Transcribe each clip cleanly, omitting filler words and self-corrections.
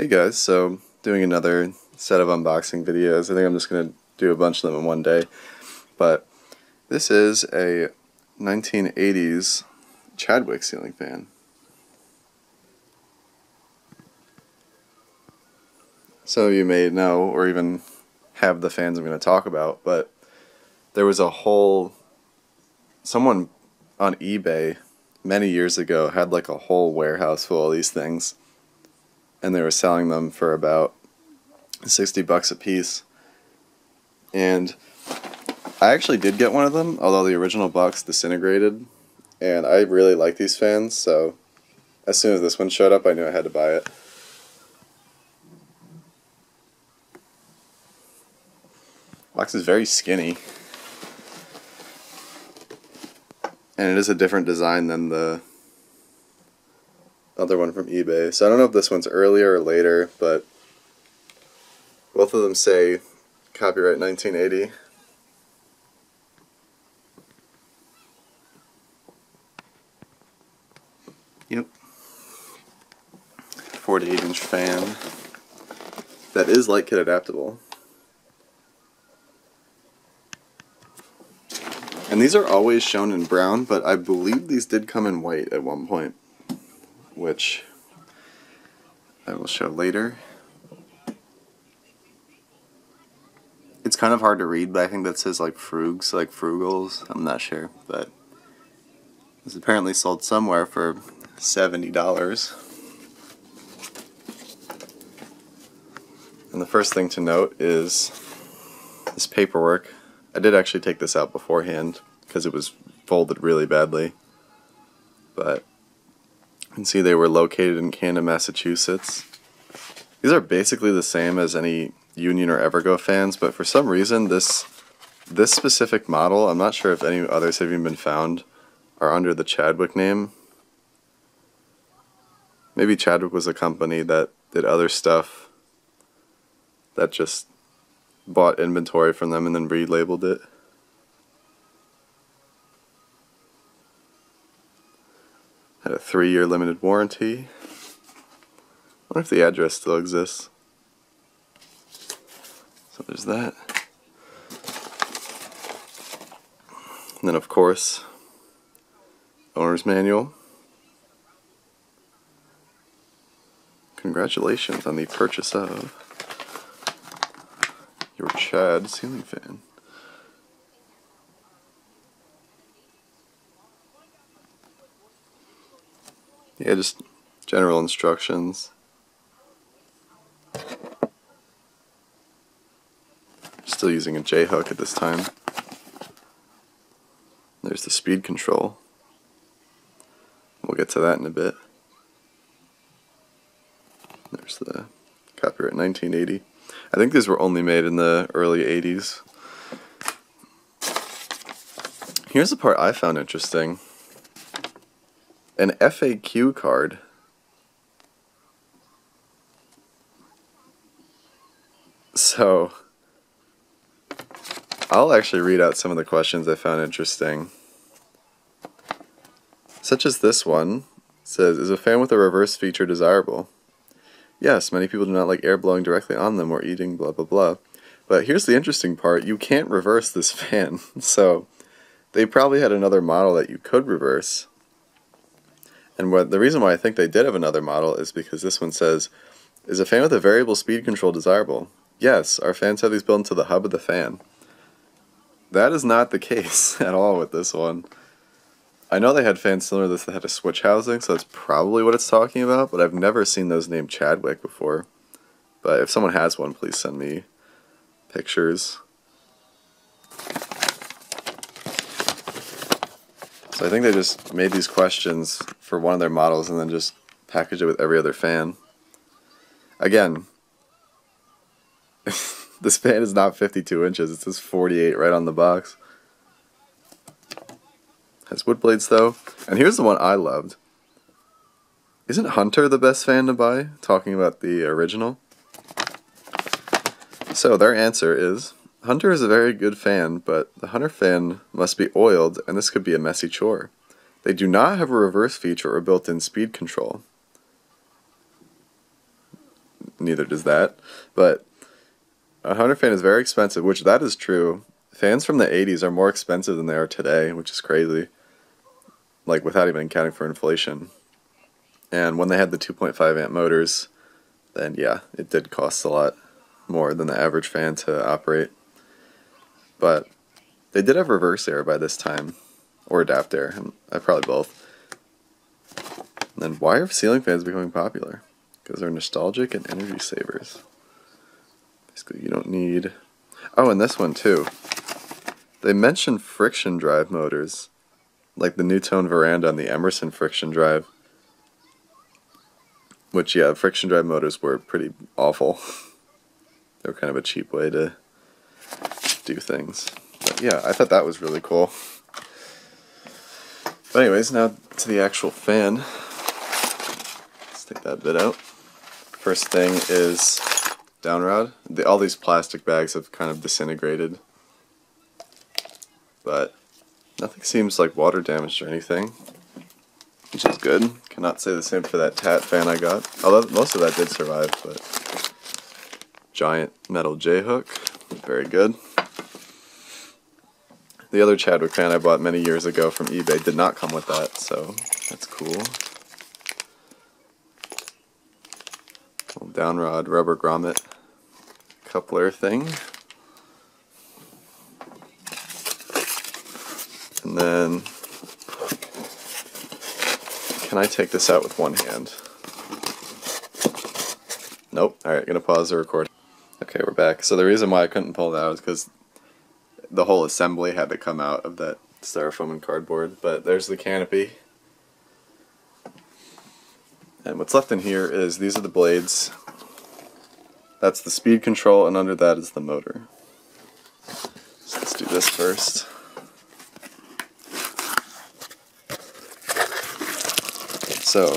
Hey guys, so doing another set of unboxing videos. I think I'm just going to do a bunch of them in one day. But this is a 1980s Chadwick ceiling fan. Some of you may know or even have the fans I'm going to talk about, but there was someone on eBay many years ago had like a whole warehouse full of these things, and they were selling them for about $60 a piece. And I actually did get one of them, although the original box disintegrated, and I really like these fans, so as soon as this one showed up I knew I had to buy it. The box is very skinny, and it is a different design than the other one from eBay, so I don't know if this one's earlier or later, but both of them say copyright 1980. Yep. 48-inch fan that is light kit adaptable. And these are always shown in brown, but I believe these did come in white at one point, which I will show later. It's kind of hard to read, but I think that says like Frugs, like Frugals. I'm not sure, but it's apparently sold somewhere for $70. And the first thing to note is this paperwork. I did actually take this out beforehand because it was folded really badly, but you can see they were located in Camden, Massachusetts. These are basically the same as any Union or Evergo fans, but for some reason this specific model, I'm not sure if any others have even been found, are under the Chadwick name. Maybe Chadwick was a company that did other stuff that just bought inventory from them and then relabeled it. Had a 3-year limited warranty. I wonder if the address still exists. So there's that. And then of course, owner's manual. Congratulations on the purchase of your Chad ceiling fan. Yeah, just general instructions. Still using a J-hook at this time. There's the speed control. We'll get to that in a bit. There's the copyright 1980. I think these were only made in the early 80s. Here's the part I found interesting. An FAQ card. So I'll actually read out some of the questions I found interesting. Such as this one. It says, is a fan with a reverse feature desirable? Yes, many people do not like air blowing directly on them or eating blah blah blah. But here's the interesting part, you can't reverse this fan. So they probably had another model that you could reverse. And the reason why I think they did have another model is because this one says, is a fan with a variable speed control desirable? Yes, our fans have these built into the hub of the fan. That is not the case at all with this one. I know they had fans similar to this that had a switch housing, so that's probably what it's talking about, but I've never seen those named Chadwick before. But if someone has one, please send me pictures. So I think they just made these questions for one of their models and then just packaged it with every other fan. Again, this fan is not 52 inches, it says 48 right on the box. Has wood blades though. And here's the one I loved. Isn't Hunter the best fan to buy? Talking about the original. So their answer is, Hunter is a very good fan, but the Hunter fan must be oiled and this could be a messy chore. They do not have a reverse feature or built-in speed control. neither does that. But a 100 fan is very expensive, which that is true. Fans from the 80s are more expensive than they are today, which is crazy. Like, without even accounting for inflation. And when they had the 2.5 amp motors, then yeah, it did cost a lot more than the average fan to operate. But they did have reverse air by this time, or adapt air, probably both. And then why are ceiling fans becoming popular? Because they're nostalgic and energy savers. Basically, you don't need... Oh, and this one too. They mentioned friction drive motors, like the Newtone Veranda and the Emerson friction drive. Which, yeah, friction drive motors were pretty awful. They were kind of a cheap way to do things. But yeah, I thought that was really cool. But anyways, now to the actual fan. Let's take that bit out. First thing is downrod. All these plastic bags have kind of disintegrated. But nothing seems like water damaged or anything, which is good. Cannot say the same for that Tat fan I got. Although most of that did survive, but giant metal J-hook, very good. The other Chadwick fan I bought many years ago from eBay did not come with that, so that's cool. Little downrod rubber grommet coupler thing. And then, can I take this out with one hand? Nope. Alright, gonna pause the recording. Okay, we're back. So the reason why I couldn't pull it out is because the whole assembly had to come out of that styrofoam and cardboard. But there's the canopy. And what's left in here is, these are the blades. That's the speed control, and under that is the motor. So let's do this first. So,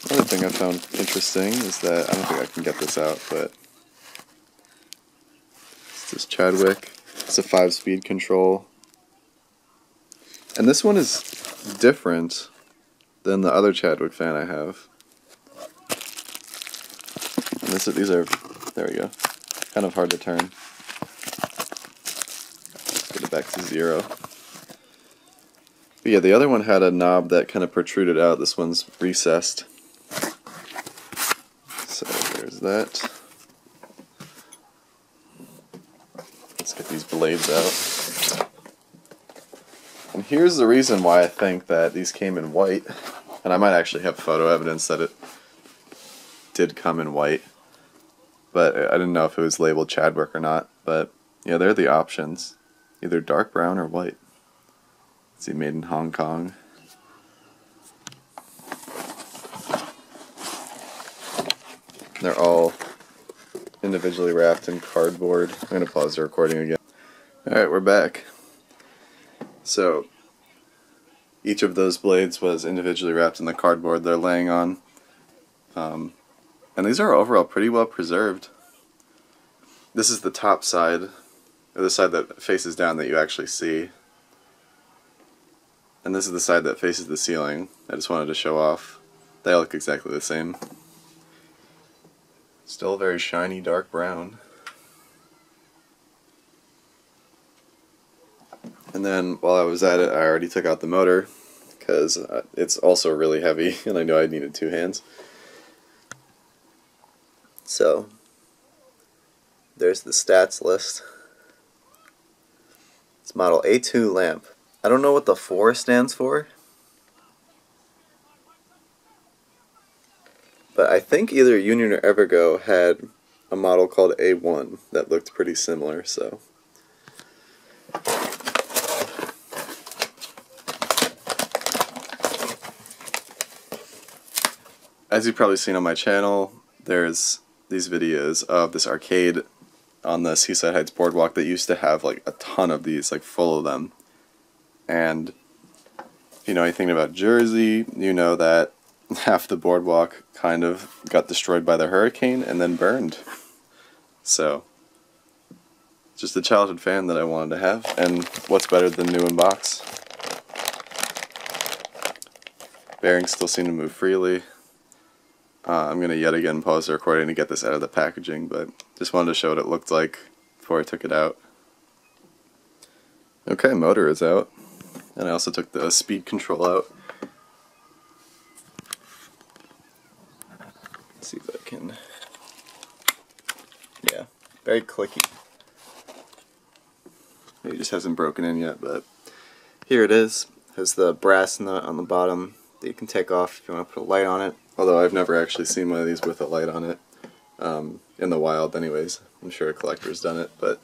another thing I found interesting is that, I don't think I can get this out, but it's this Chadwick. It's a 5-speed control. And this one is different than the other Chadwick fan I have. And these are, there we go, kind of hard to turn. Let's get it back to 0. But yeah, the other one had a knob that kind of protruded out. This one's recessed. So there's that. Let's get these blades out. And here's the reason why I think that these came in white. And I might actually have photo evidence that it did come in white. But I didn't know if it was labeled Chadwick or not. But yeah, they're the options. Either dark brown or white. Let's see, made in Hong Kong. They're all individually wrapped in cardboard. I'm going to pause the recording again. Alright, we're back. So, each of those blades was individually wrapped in the cardboard they're laying on. And these are overall pretty well preserved. This is the top side, or the side that faces down that you actually see. And this is the side that faces the ceiling. I just wanted to show off. They all look exactly the same. Still very shiny dark brown. And then while I was at it, I already took out the motor because it's also really heavy and I knew I needed 2 hands. So there's the stats list. It's model A2 lamp. I don't know what the 4 stands for, but I think either Union or Evergo had a model called A1 that looked pretty similar, so. As you've probably seen on my channel, there's these videos of this arcade on the Seaside Heights boardwalk that used to have like a ton of these, like full of them. And if you know anything about Jersey, you know that half the boardwalk kind of got destroyed by the hurricane and then burned. So, just a childhood fan that I wanted to have, and what's better than new in box? Bearings still seem to move freely. I'm going to yet again pause the recording to get this out of the packaging, but just wanted to show what it looked like before I took it out. Okay, motor is out, and I also took the speed control out. Let's see if I can... Yeah, very clicky. Maybe it just hasn't broken in yet, but here it is. It has the brass nut on the bottom that you can take off if you want to put a light on it. Although I've never actually seen one of these with a light on it. In the wild anyways. I'm sure a collector's done it, but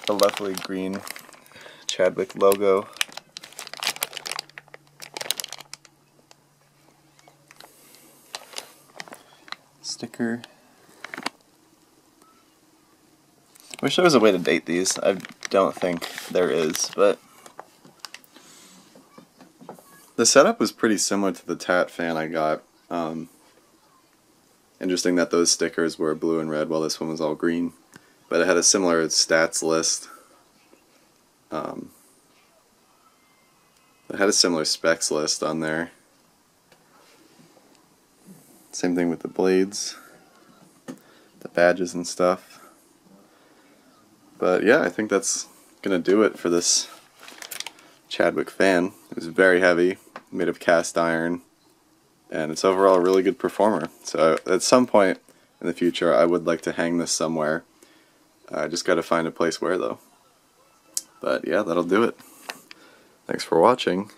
the lovely green Chadwick logo. Sticker. Wish there was a way to date these. I don't think there is, but the setup was pretty similar to the Tat fan I got. Interesting that those stickers were blue and red while this one was all green, but it had a similar stats list. It had a similar specs list on there. Same thing with the blades, the badges and stuff. But yeah, I think that's gonna do it for this Chadwick fan. It was very heavy, made of cast iron, and it's overall a really good performer. So at some point in the future I would like to hang this somewhere. I just gotta find a place where though. But yeah, that'll do it. Thanks for watching.